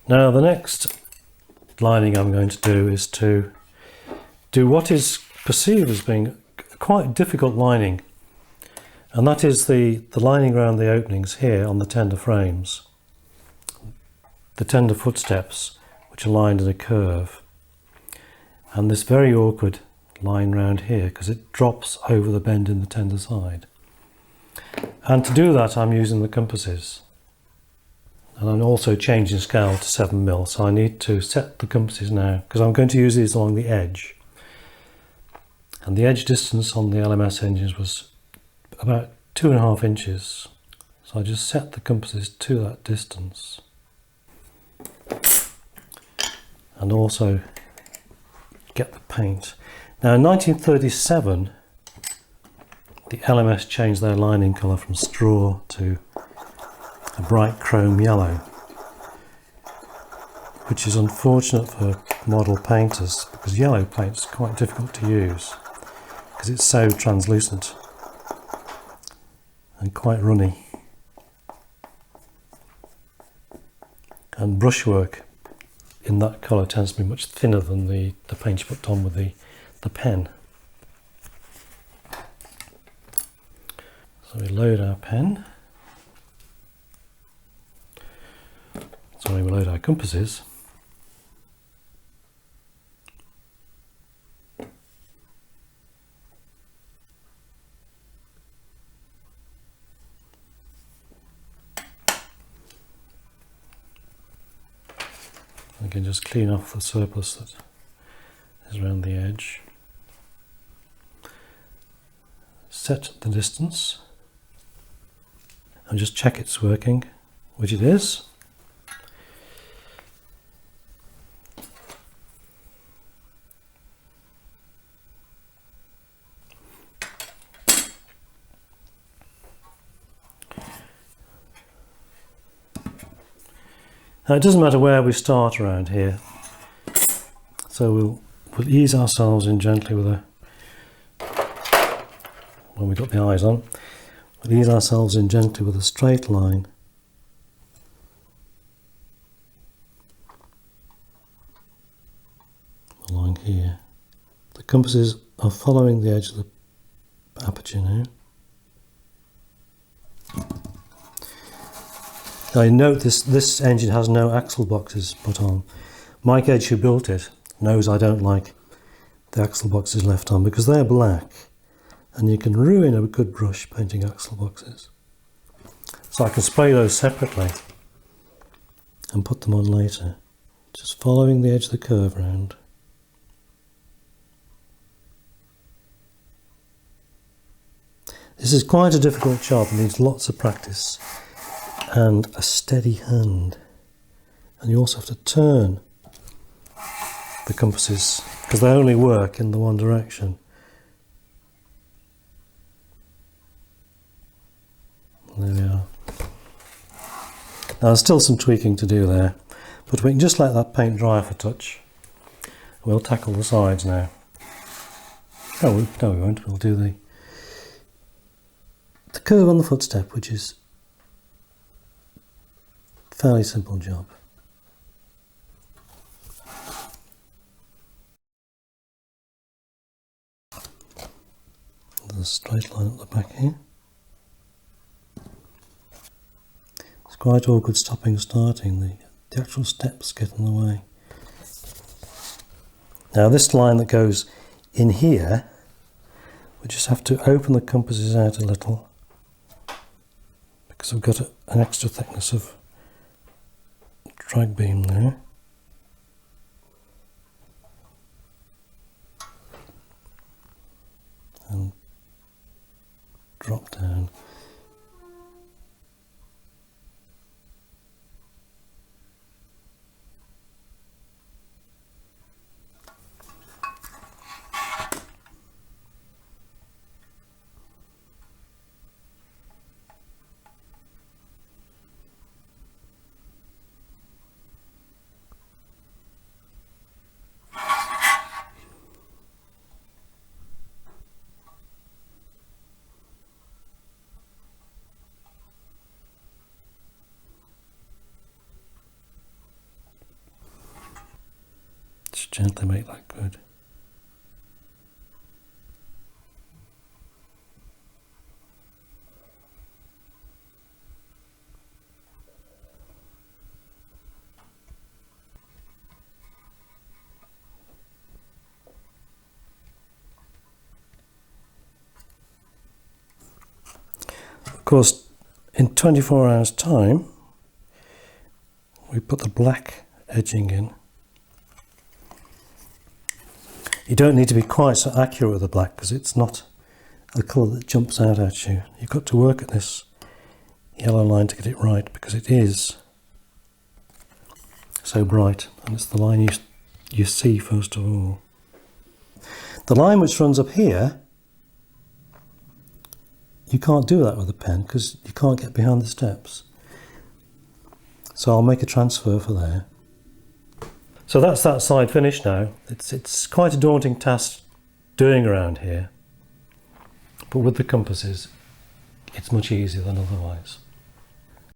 Now the next lining I'm going to do is to do what is perceived as being quite difficult lining, and that is the lining around the openings here on the tender frames, the tender footsteps which are lined in a curve, and this very awkward line round here because it drops over the bend in the tender side. And to do that I'm using the compasses, and I'm also changing scale to 7mm, so I need to set the compasses now because I'm going to use these along the edge, and the edge distance on the LMS engines was about 2.5 inches, so I just set the compasses to that distance. And also get the paint. Now in 1937 the LMS changed their lining colour from straw to a bright chrome yellow, which is unfortunate for model painters because yellow paint is quite difficult to use because it's so translucent and quite runny, and brushwork in that colour tends to be much thinner than the paint you put on with the pen. So we load our pen, sorry, we load our compasses, I can just clean off the surplus that is around the edge. Set the distance and just check it's working, which it is. Now it doesn't matter where we start around here, so we'll ease ourselves in gently with a, when we've got the eyes on, we'll ease ourselves in gently with a straight line along here. The compasses are following the edge of the aperture now. Now you note this engine has no axle boxes put on. Mike Edge, who built it, knows I don't like the axle boxes left on because they're black and you can ruin a good brush painting axle boxes. So I can spray those separately and put them on later. Just following the edge of the curve round. This is quite a difficult job, it needs lots of practice and a steady hand, and you also have to turn the compasses because they only work in the one direction. There we are. Now there's still some tweaking to do there, but we can just let that paint dry for a touch. We'll tackle the sides now. No, we won't. We'll do the curve on the footstep, which is fairly simple job. There's a straight line up the back here. It's quite awkward stopping and starting, the actual steps get in the way. Now this line that goes in here, we just have to open the compasses out a little because we've got an extra thickness of drag beam there. And drop down. gently make that good. Of course, in 24 hours time, we put the black edging in. You don't need to be quite so accurate with the black because it's not a colour that jumps out at you. You've got to work at this yellow line to get it right because it is so bright, and it's the line you see first of all. The line which runs up here, you can't do that with a pen because you can't get behind the steps. So I'll make a transfer for there. So that's that side finished now. It's quite a daunting task doing around here, but with the compasses, it's much easier than otherwise.